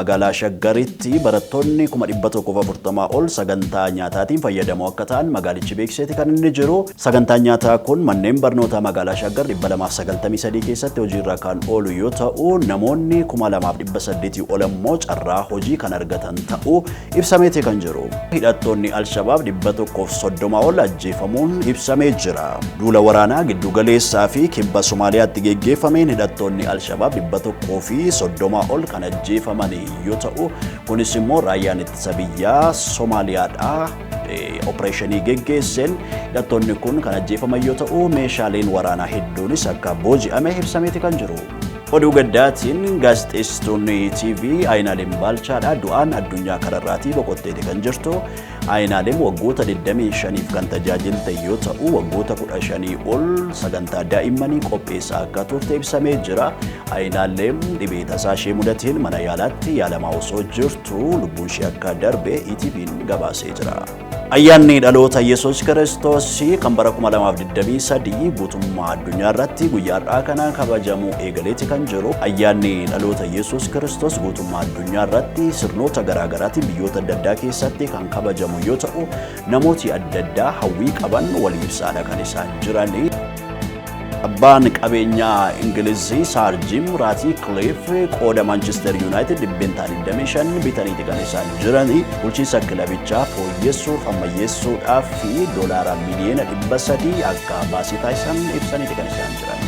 magaalaa Shaggaritti barattoonni 140 ol sagantaa nyaataatiin fayyadamoo akka ta'an magaalichi beeksiseeti kan inni jiru. Sagantaan nyaataa kun manneen barnootaa magaalaa Shaggar 293 keessatti hojiirra kan oolu yoo ta'u, namoonni 2800 ol immoo carraa hojii kan argatan ta'uu ibsameeti kan jiru. Hidhattoonni Al-Shabaab 130 ol ajjeefamuun ibsamee jira. Duula waraanaa giddu galeessaa fi kibba Somaaliyaatti geggeeffameen hidhattoonni Al-Shabaab 130 ol kan ajjeefaman yoo ta'u, kunis immoo raayyaan ittisa biyyaa Somaaliyaadhaa opereeshinii geggeesseen hidhattoonni kun kan ajjeefaman yoo ta'u, meeshaaleen waraanaa hedduunis akka booji'ame ibsameeti kan jiru. Oduu gaddaatiin gaazexeessituun TV Ayinaalem Baalchaadhaa du'aan addunyaa kanarraatii boqotteeti kan jirtu. Ayinaalem waggoota 25f kan tajaajilte yoo ta'u, waggoota 15 ol sagantaa daa'immanii qopheessaa akka turte ibsamee jira. Ayinaalem dhibee tasaa ishee mudateen mana yaalaatti yaalamaa osoo jirtu lubbuun ishee akka darbe ETV'n gabaasee jira. Ayyaanni dhaloota Yesuus Kiristoos kan bara 2023 guutummaa addunyaa irratti guyyaa har'aa kana kabajamuu eegaleeti kan jiru. Ayyaanni dhaloota Yesuus Kiristoos guutummaa addunyaa irratti sirnoota garaagaraatiin biyyoota adda addaa keessatti kan kabajamu yoo ta'u, namooti adda addaa hawwii qaban walii ibsaadha kan isaan jirani. Abbaan qabeenyaa Ingilizii Sir Jim Ratcliffe qooda Manchester United 25 bitaniiti kan isaan jirani. Bulchiinsa kilabichaa fooyyessuuf ammayyeessuudhaaf fi doolaara miliyoona 300 akka baasii taasisan ibsaniiti kan isaan jirani.